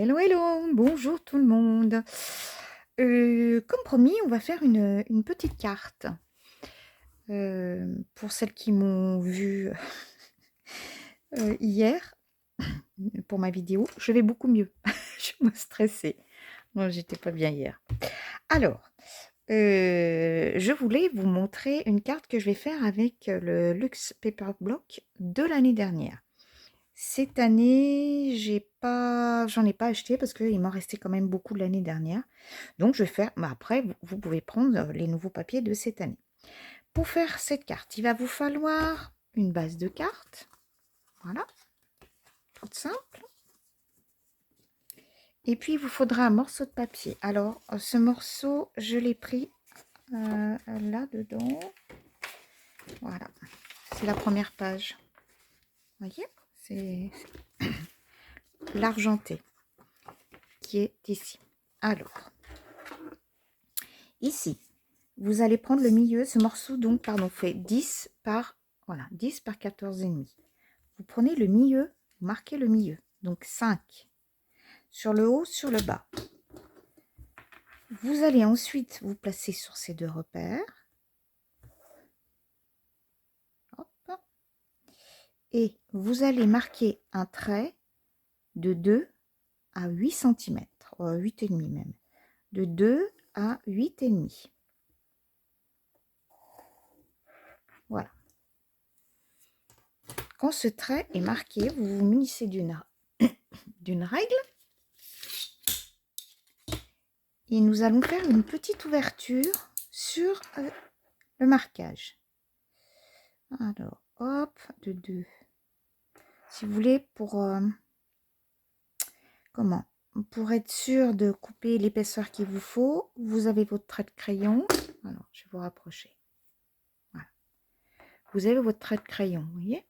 Hello, hello, bonjour tout le monde. Comme promis, on va faire une petite carte. Pour celles qui m'ont vu hier, pour ma vidéo, je vais beaucoup mieux. Je suis moins stressée. Non, j'étais pas bien hier. Alors, je voulais vous montrer une carte que je vais faire avec le Luxe Paper Block de l'année dernière. Cette année, j'en ai pas acheté parce qu'il m'en restait quand même beaucoup de l'année dernière. Donc, je vais faire, mais après, vous pouvez prendre les nouveaux papiers de cette année. Pour faire cette carte, il va vous falloir une base de cartes. Voilà, toute simple. Et puis, il vous faudra un morceau de papier. Alors, ce morceau, je l'ai pris là-dedans. Voilà, c'est la première page. Vous voyez, c'est l'argenté qui est ici. Alors, ici, vous allez prendre le milieu. Ce morceau, donc, pardon, fait 10 par, voilà, 10 par 14,5. Vous prenez le milieu, vous marquez le milieu. Donc, 5. Sur le haut, sur le bas. Vous allez ensuite vous placer sur ces deux repères. Hop. Et vous allez marquer un trait de 2 à 8 cm. 8,5 même. De 2 à 8,5. Voilà. Quand ce trait est marqué, vous vous munissez d'une règle. Et nous allons faire une petite ouverture sur le marquage. Alors, hop, de 2. Si vous voulez, comment? Pour être sûr de couper l'épaisseur qu'il vous faut, vous avez votre trait de crayon. Alors, je vais vous rapprocher. Voilà. Vous avez votre trait de crayon, vous voyez?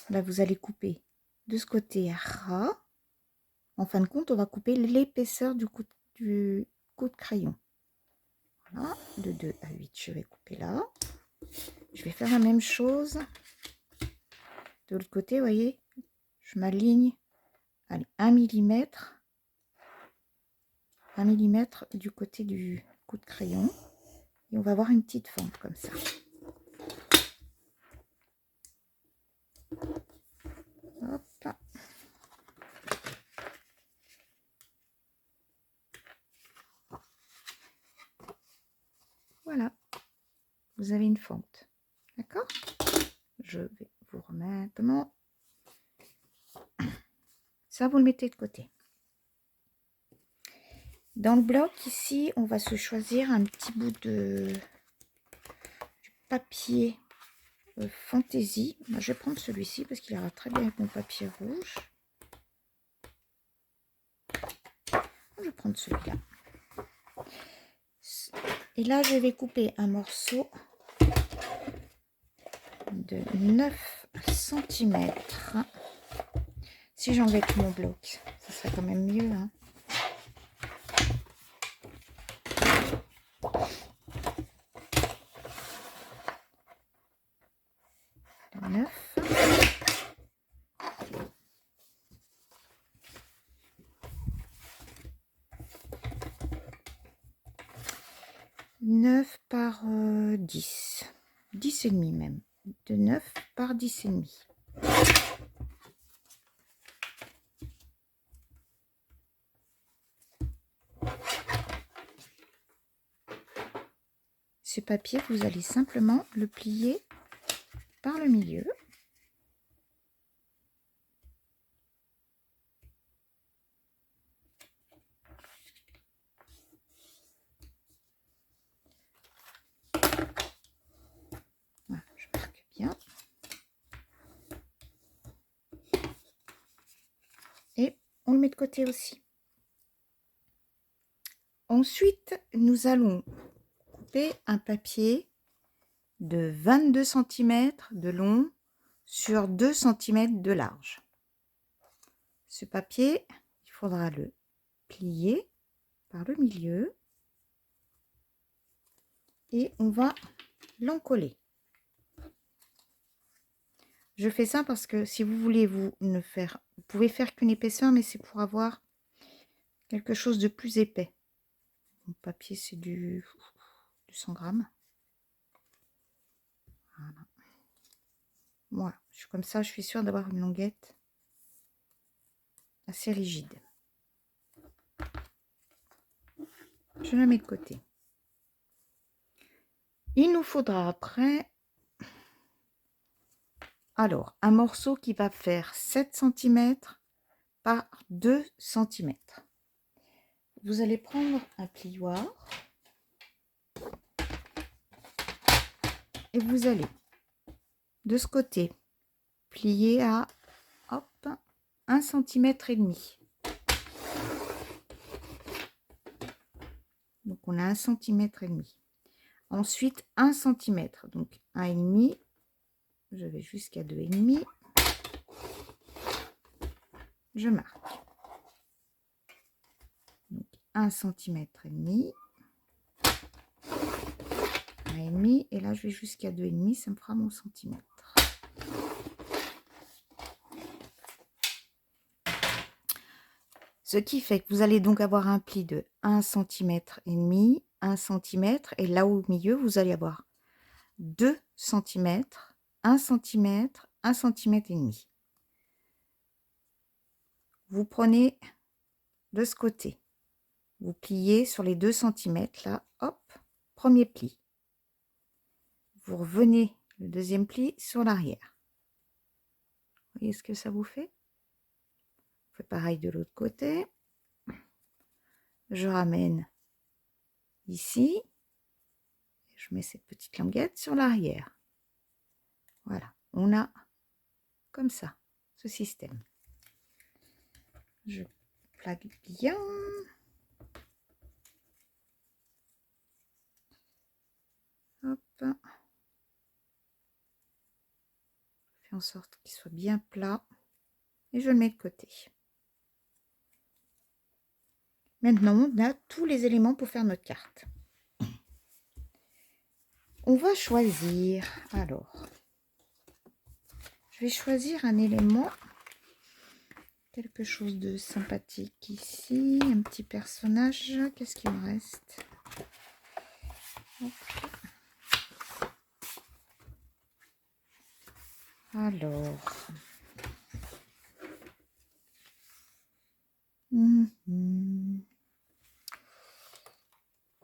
Là, vous allez couper de ce côté ras. En fin de compte, on va couper l'épaisseur du coup de crayon. Voilà, de 2 à 8, je vais couper là. Je vais faire la même chose de l'autre côté, vous voyez? Je m'aligne, allez, 1 mm. 1 mm du côté du coup de crayon. Et on va avoir une petite fente comme ça. Hop. Voilà. Vous avez une fente. D'accord? Je vais vous remettre. Ça, vous le mettez de côté. Dans le bloc, ici, on va se choisir un petit bout de papier fantaisie. Moi, je vais prendre celui-ci parce qu'il ira très bien avec mon papier rouge. Je vais prendre celui-là. Et là, je vais couper un morceau de 9 cm. Si j'enlève mon bloc, ça serait quand même mieux. Hein. De 9. Par 10. 10 et demi même. De 9 par 10 et demi. Ce papier, vous allez simplement le plier par le milieu. Voilà, je marque bien. Et on le met de côté aussi. Ensuite, nous allons couper un papier de 22 cm de long sur 2 cm de large. Ce papier, il faudra le plier par le milieu et on va l'encoller. Je fais ça parce que si vous voulez vous pouvez faire qu'une épaisseur, mais c'est pour avoir quelque chose de plus épais. Mon papier, c'est du 100 grammes. Voilà. Voilà, je suis comme ça, je suis sûre d'avoir une languette assez rigide. Je la mets de côté. Il nous faudra après, alors, un morceau qui va faire 7 cm par 2 cm. Vous allez prendre un plioir et vous allez de ce côté plier à hop, 1 cm et demi. Donc on a 1 cm et demi. Ensuite 1 cm, donc 1,5. Je vais jusqu'à 2,5. Je marque. Donc 1 cm et demi. 1,5 et là je vais jusqu'à 2,5, ça me fera mon centimètre. Ce qui fait que vous allez donc avoir un pli de 1 cm et demi, 1 cm et là au milieu vous allez avoir 2 cm, 1 cm, 1 cm et demi. Vous prenez de ce côté, vous pliez sur les 2 cm là, hop, premier pli. Vous revenez le deuxième pli sur l'arrière. Vous voyez ce que ça vous fait? On fait pareil de l'autre côté. Je ramène ici. Je mets cette petite languette sur l'arrière. Voilà, on a comme ça ce système. Je plaque bien. Hop. Je fais en sorte qu'il soit bien plat. Et je le mets de côté. Maintenant, on a tous les éléments pour faire notre carte. On va choisir, alors, je vais choisir un élément, quelque chose de sympathique ici, un petit personnage. Qu'est-ce qu'il me reste? Hop. Alors,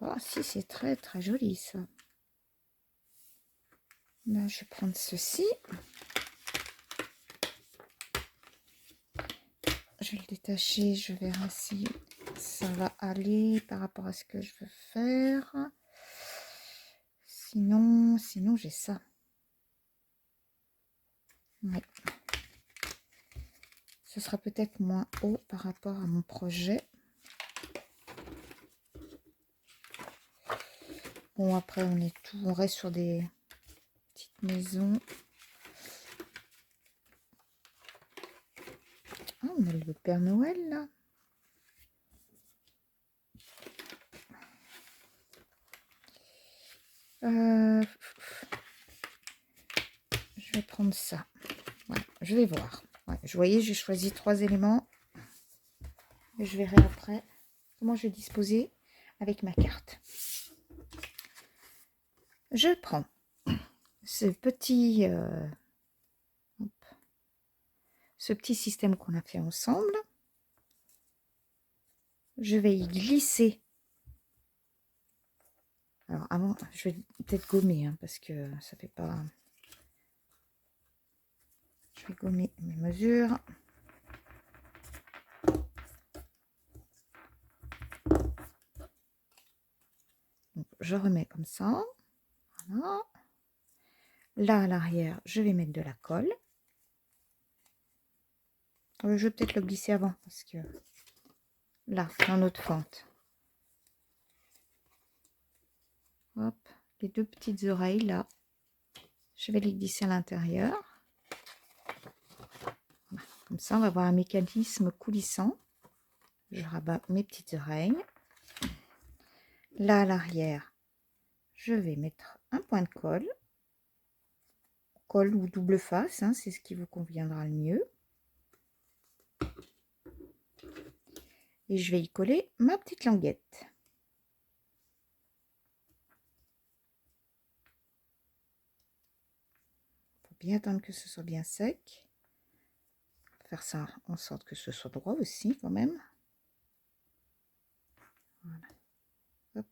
oh, si, c'est très très joli ça. Là, je vais prendre ceci. Je vais le détacher, je verrai si ça va aller par rapport à ce que je veux faire. Sinon j'ai ça. Ouais. Ce sera peut-être moins haut par rapport à mon projet. Bon, après on reste sur des petites maisons. Ah, on a le Père Noël là. Je vais prendre ça. Voilà, je vais voir. Ouais, je voyais, j'ai choisi 3 éléments. Et je verrai après comment je vais disposer avec ma carte. Je prends ce petit système qu'on a fait ensemble. Je vais y glisser. Alors avant, je vais peut-être gommer hein, parce que ça fait pas. Je vais gommer mes mesures. Donc, je remets comme ça. Voilà. Là à l'arrière, je vais mettre de la colle. Je vais peut-être le glisser avant parce que là, dans notre fente. Hop, les 2 petites oreilles là. Je vais les glisser à l'intérieur. Voilà. Comme ça, on va avoir un mécanisme coulissant. Je rabats mes petites oreilles. Là à l'arrière, je vais mettre un point de colle. Colle ou double face, hein, c'est ce qui vous conviendra le mieux. Et je vais y coller ma petite languette. Il faut bien attendre que ce soit bien sec. Faire ça en sorte que ce soit droit aussi quand même. Voilà. Hop.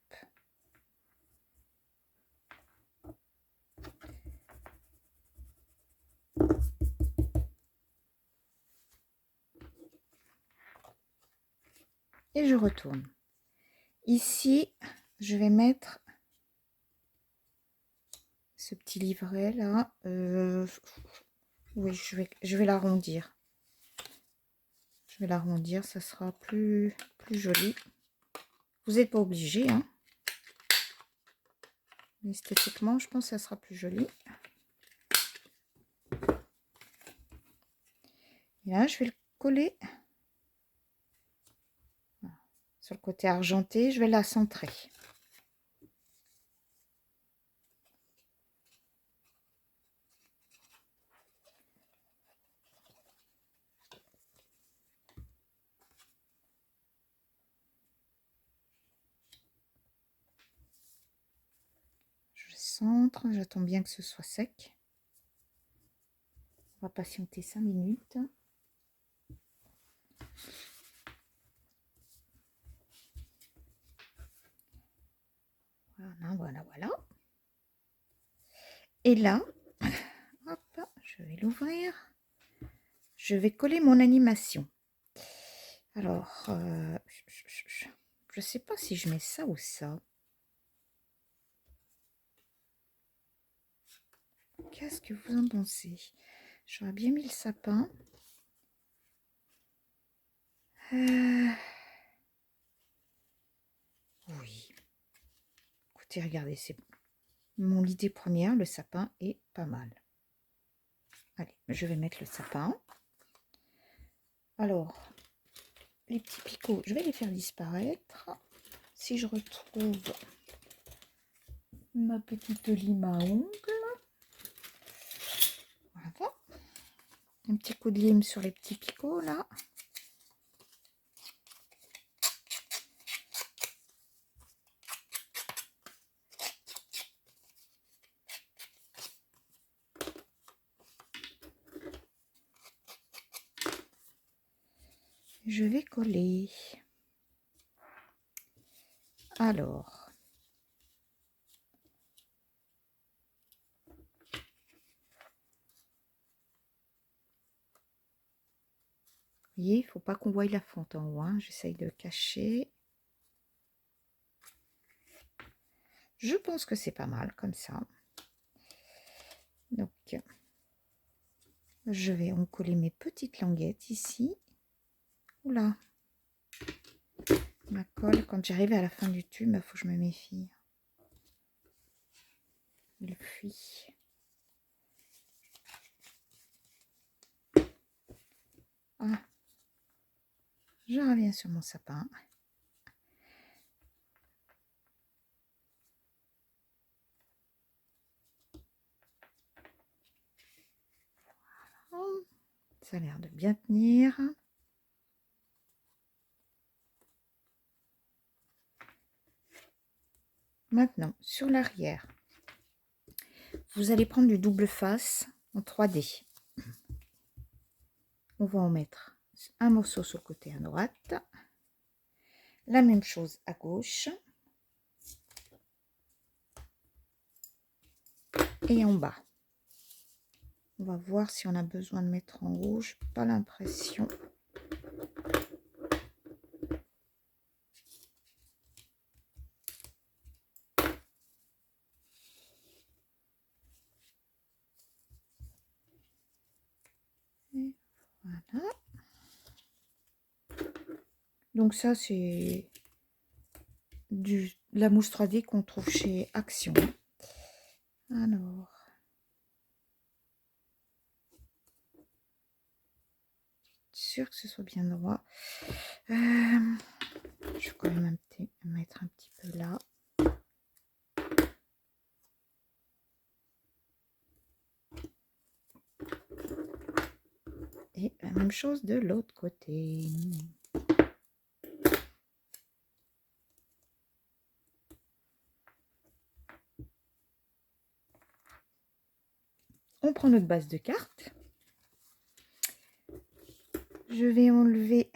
Et je retourne. Ici, je vais mettre ce petit livret là. Oui, je vais l'arrondir. Je vais l'arrondir, ça sera plus joli. Vous n'êtes pas obligé, hein. Mais esthétiquement, je pense que ça sera plus joli. Et là, je vais le coller sur le côté argenté. Je vais la centrer. Je centre, j'attends bien que ce soit sec. On va patienter 5 minutes. Voilà, voilà, voilà. Et là, hop, je vais l'ouvrir. Je vais coller mon animation. Alors, je sais pas si je mets ça ou ça. Qu'est-ce que vous en pensez? J'aurais bien mis le sapin. Oui. Écoutez, regardez, c'est mon idée première. Le sapin est pas mal. Allez, je vais mettre le sapin. Alors, les petits picots, je vais les faire disparaître. Si je retrouve ma petite lime à ongles. Voilà. Un petit coup de lime sur les petits picots, là. Je vais coller. Alors, vous voyez, il ne faut pas qu'on voie la fonte en haut, hein. J'essaye de cacher. Je pense que c'est pas mal comme ça. Donc, je vais en coller mes petites languettes ici. Oula, ma colle, quand j'arrive à la fin du tube, il faut que je me méfie. Il fuit. Ah, je reviens sur mon sapin. Voilà. Ça a l'air de bien tenir. Maintenant, sur l'arrière, vous allez prendre du double face en 3D. On va en mettre un morceau sur le côté à droite. La même chose à gauche. Et en bas. On va voir si on a besoin de mettre en rouge. Pas l'impression. Et voilà. Donc ça, c'est de la mousse 3D qu'on trouve chez Action. Alors. Sûr que ce soit bien droit. Je vais quand même mettre un petit peu là. Et la même chose de l'autre côté. on prend notre base de cartes. Je vais enlever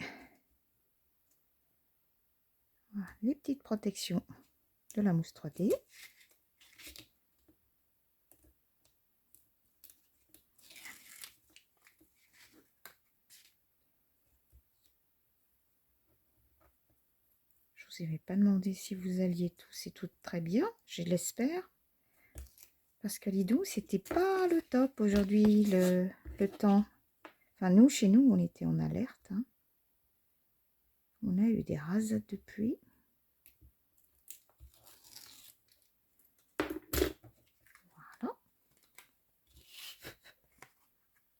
les petites protections de la mousse 3D. Je ne vous avais pas demandé si vous alliez tous et toutes très bien, je l'espère. Parce que Lidou, c'était pas le top aujourd'hui, le temps. Enfin, nous, chez nous, on était en alerte. Hein. On a eu des rasades de pluie. Voilà.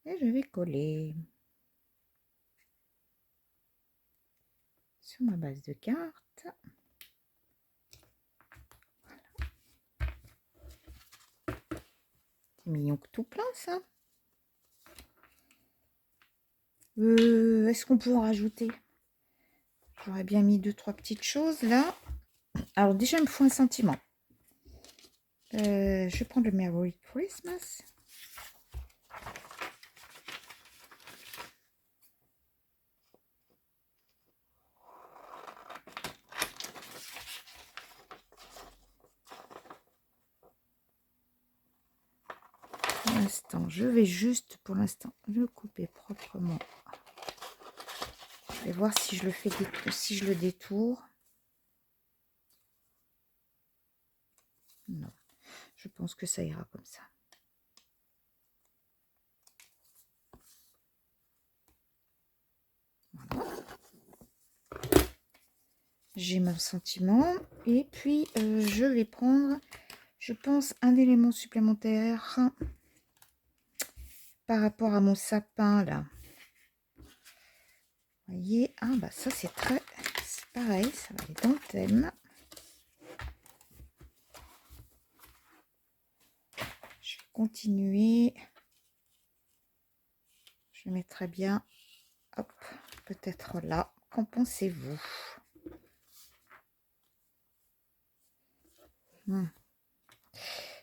Et je vais coller sur ma base de cartes. C'est mignon que tout plein, ça. Est-ce qu'on peut en rajouter? J'aurais bien mis 2-3 petites choses, là. Alors, déjà, il me faut un sentiment. Je vais prendre le Merry Christmas. Pour l'instant, je vais juste, pour l'instant, le couper proprement. Je vais voir si je le fais, si je le détourne. Non, je pense que ça ira comme ça. Voilà. J'ai mon sentiment et puis je vais prendre, je pense, un élément supplémentaire par rapport à mon sapin là. Vous voyez, ah bah ça c'est pareil, ça va aller dans le thème. Je vais continuer. Je mettrai bien, hop, peut-être là. Qu'en pensez-vous?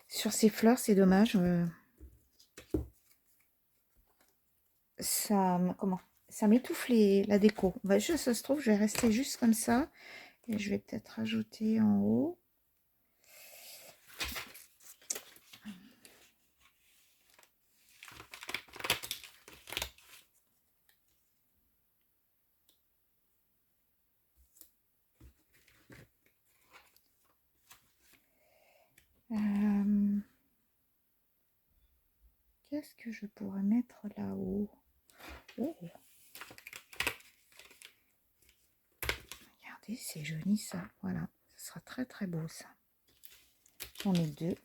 Sur ces fleurs, c'est dommage. Ça m'étouffe la déco. Bah, ça se trouve, je vais rester juste comme ça. Et je vais peut-être rajouter en haut. Qu'est-ce que je pourrais mettre là-haut? Oh. Regardez, c'est joli ça. Voilà, ça sera très très beau ça. J'en ai deux.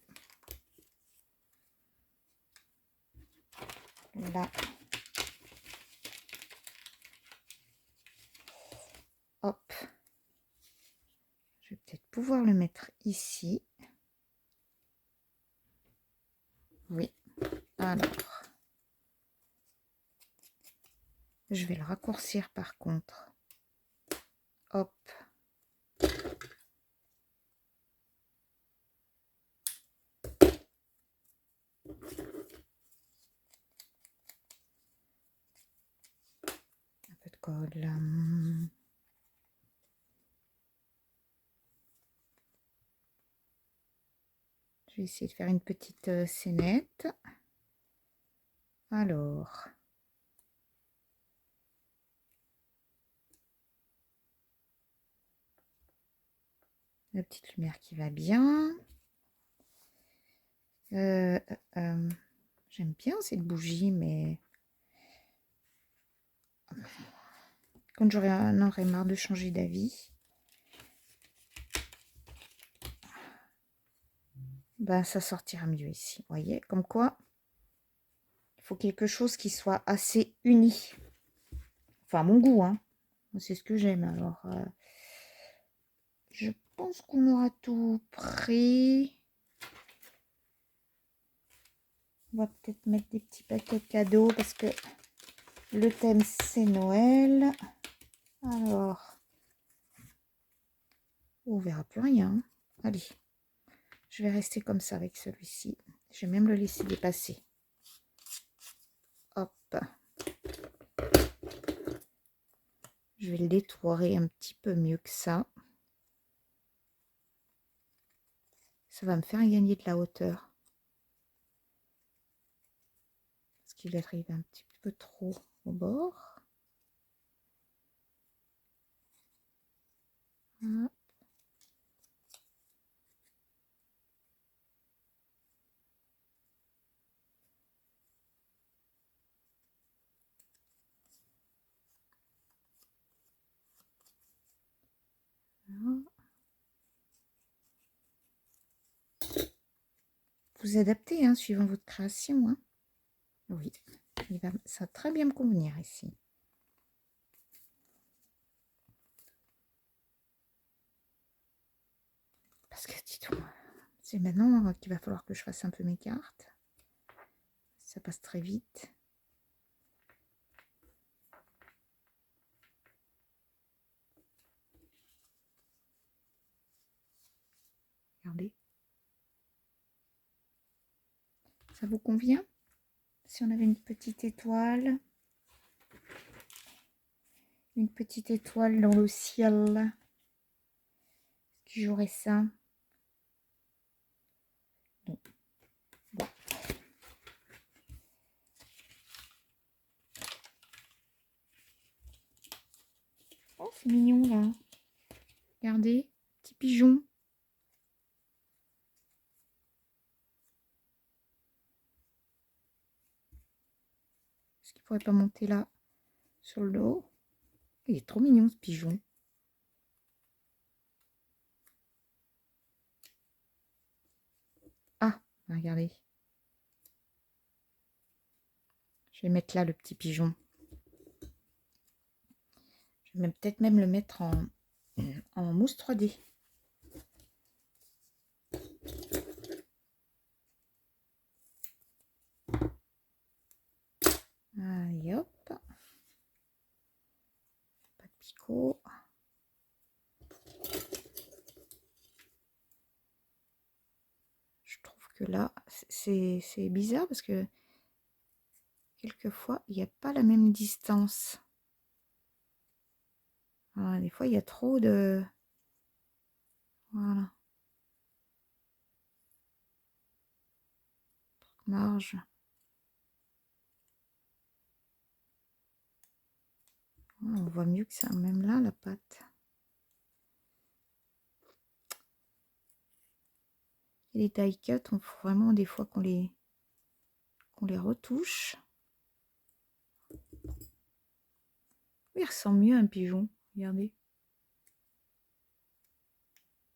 Là. Hop. Je vais peut-être pouvoir le mettre ici. Oui. Alors. Je vais le raccourcir par contre. Hop. Un peu de colle. Je vais essayer de faire une petite scénette. Alors. La petite lumière qui va bien. J'aime bien cette bougie, mais quand j'en aurais marre de changer d'avis, ben ça sortira mieux ici. Vous voyez, comme quoi, il faut quelque chose qui soit assez uni. Enfin, à mon goût, hein. C'est ce que j'aime. Alors, je pense qu'on aura tout pris. On va peut-être mettre des petits paquets de cadeaux parce que le thème c'est Noël. Alors, on verra plus rien. Allez, je vais rester comme ça avec celui-ci. Je vais même le laisser dépasser. hop. Je vais le détoirer un petit peu mieux que ça. Ça va me faire gagner de la hauteur. Parce qu'il arrive un petit peu trop au bord. Hop. Voilà. Vous adaptez, hein, suivant votre création. Hein. Oui, ça va très bien me convenir ici. Parce que, dites-moi, c'est maintenant qu'il va falloir que je fasse un peu mes cartes. Ça passe très vite. Regardez. Ça vous convient? Si on avait une petite étoile dans le ciel qui jouerait ça. Non. Bon. Oh, c'est mignon là. Regardez, petit pigeon. Est-ce qu'il pourrait pas monter là sur le dos? Il est trop mignon ce pigeon. Ah, regardez. Je vais mettre là le petit pigeon. Je vais peut-être même le mettre en mousse 3D. Allez hop. Pas de picot. Je trouve que là, c'est bizarre parce que quelquefois, il n'y a pas la même distance. Voilà, des fois, il y a trop de... Voilà. Marge. Voilà, on voit mieux que ça, même là, la pâte. Et les die cut, on faut vraiment des fois qu'on les retouche. Oui, il ressemble mieux à un pigeon. Regardez.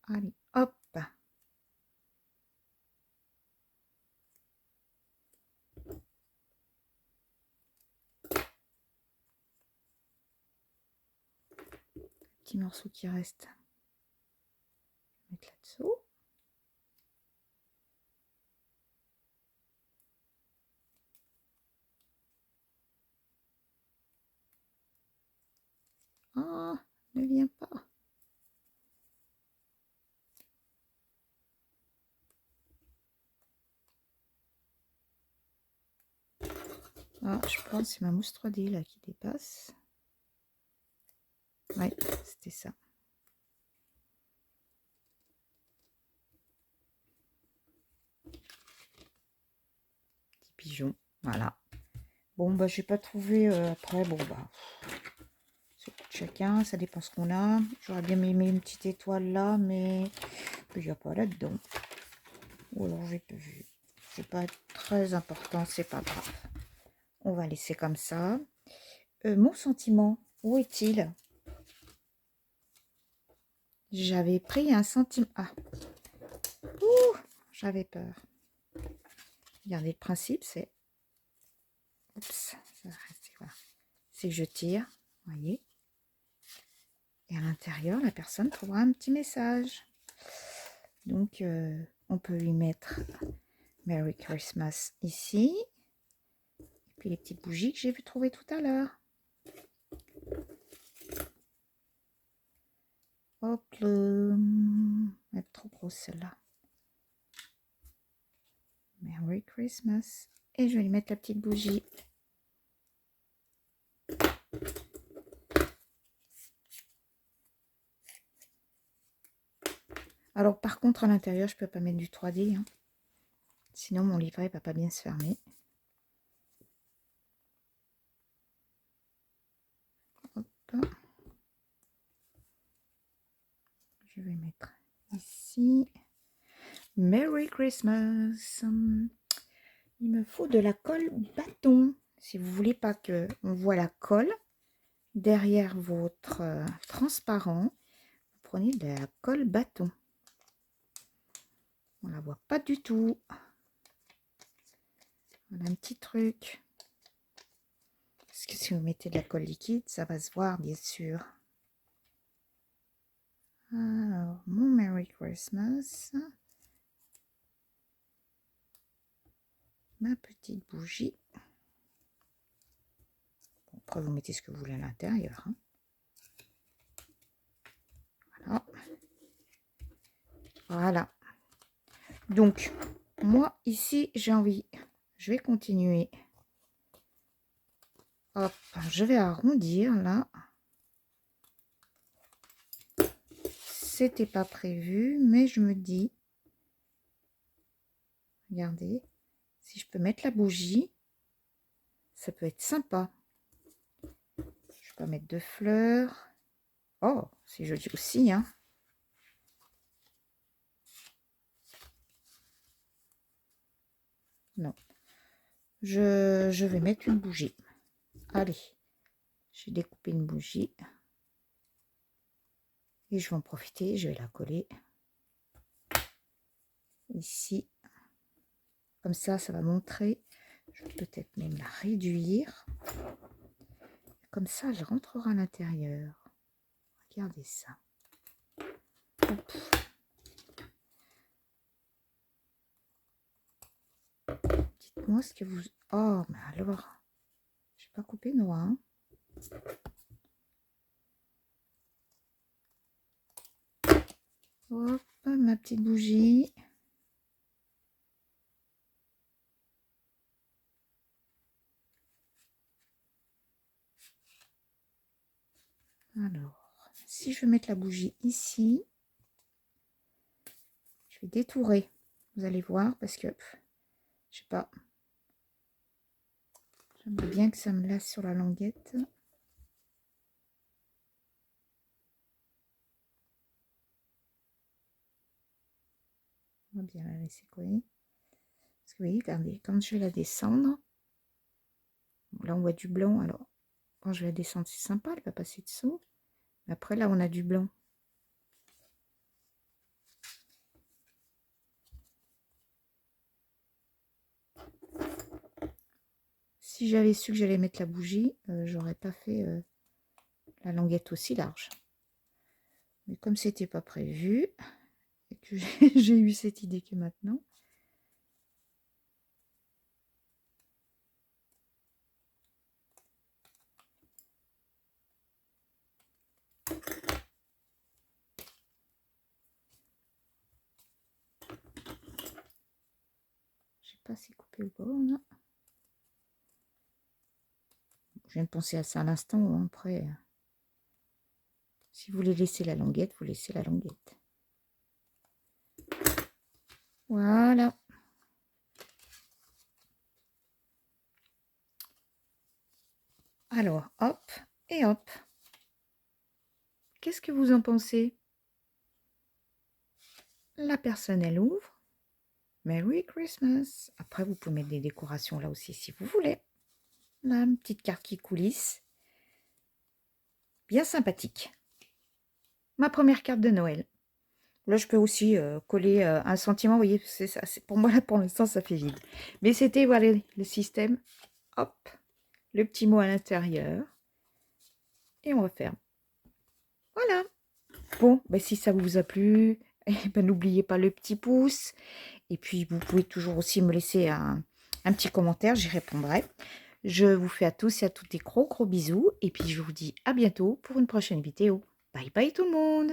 Allez, hop. Petit morceau qui reste. Je vais mettre là-dessous. Ah, ne viens pas. Ah, je pense que c'est ma mousse 3D là qui dépasse. Ouais, c'était ça. Petit pigeon, voilà. Bon, bah, j'ai pas trouvé après. Bon, bah, c'est pour chacun, ça dépend ce qu'on a. J'aurais bien aimé une petite étoile là, mais il n'y a pas là-dedans. Ou alors j'ai pas vu. C'est pas très important, c'est pas grave. On va laisser comme ça. Mon sentiment, où est-il? J'avais pris un sentiment. Ah, ouh, j'avais peur. Regardez, le principe, c'est... Oups, ça va rester, voilà. C'est que je tire, voyez. Et à l'intérieur, la personne trouvera un petit message. Donc, on peut lui mettre Merry Christmas ici. Et puis les petites bougies que j'ai vu trouver tout à l'heure. Hop là. Elle est trop grosse celle-là. Merry Christmas. Et je vais lui mettre la petite bougie. Alors, par contre, à l'intérieur, je peux pas mettre du 3D. Hein. Sinon, mon livret va pas bien se fermer. Hop. Je vais mettre ici. Merry Christmas. Il me faut de la colle bâton. Si vous voulez pas que on voit la colle derrière votre transparent, vous prenez de la colle bâton. On la voit pas du tout. Voilà un petit truc. Parce que si vous mettez de la colle liquide, ça va se voir, bien sûr. Alors, mon Merry Christmas. Ma petite bougie. Bon, après, vous mettez ce que vous voulez à l'intérieur. Hein. Voilà. Voilà. Donc, moi, ici, j'ai envie. Je vais continuer. Hop, je vais arrondir, là. C'était pas prévu, mais je me dis... Regardez. Si je peux mettre la bougie, ça peut être sympa. Je peux mettre 2 fleurs. Oh, c'est joli aussi, hein. Non. Je vais mettre une bougie. Allez, j'ai découpé une bougie. Et je vais en profiter, je vais la coller ici. Comme ça, ça va montrer. Je vais peut-être même la réduire. Comme ça, elle rentrera à l'intérieur. Regardez ça. Hop. Dites-moi ce que vous... Oh, mais alors, je n'ai pas coupé noir. Hein. Hop, ma petite bougie. Alors, si je veux mettre la bougie ici, je vais détourer. Vous allez voir parce que, je sais pas, j'aimerais bien que ça me laisse sur la languette. On va bien la laisser coller. Parce que vous voyez, regardez, quand je vais la descendre, bon, là on voit du blanc, alors quand je vais la descendre, c'est sympa, elle va passer dessous. Mais après, là, on a du blanc. Si j'avais su que j'allais mettre la bougie, j'aurais pas fait la languette aussi large. Mais comme c'était pas prévu, et que j'ai eu cette idée que maintenant, je sais pas si couper ou pas. Là. Je viens de penser à ça à l'instant. Hein, après, si vous voulez laisser la languette, vous laissez la languette. Voilà. Alors, hop et hop. Qu'est-ce que vous en pensez? La personne, elle ouvre. Merry Christmas. Après, vous pouvez mettre des décorations là aussi si vous voulez. Là, une petite carte qui coulisse. Bien sympathique. Ma première carte de Noël. Là, je peux aussi coller un sentiment. Vous voyez, c'est ça. Pour moi, là, pour l'instant, ça fait vide. Mais c'était, voilà, le système. Hop. Le petit mot à l'intérieur. Et on referme. Voilà. Bon, ben, si ça vous a plu, eh ben, n'oubliez pas le petit pouce. Et puis, vous pouvez toujours aussi me laisser un petit commentaire. J'y répondrai. Je vous fais à tous et à toutes des gros bisous. Et puis, je vous dis à bientôt pour une prochaine vidéo. Bye bye tout le monde.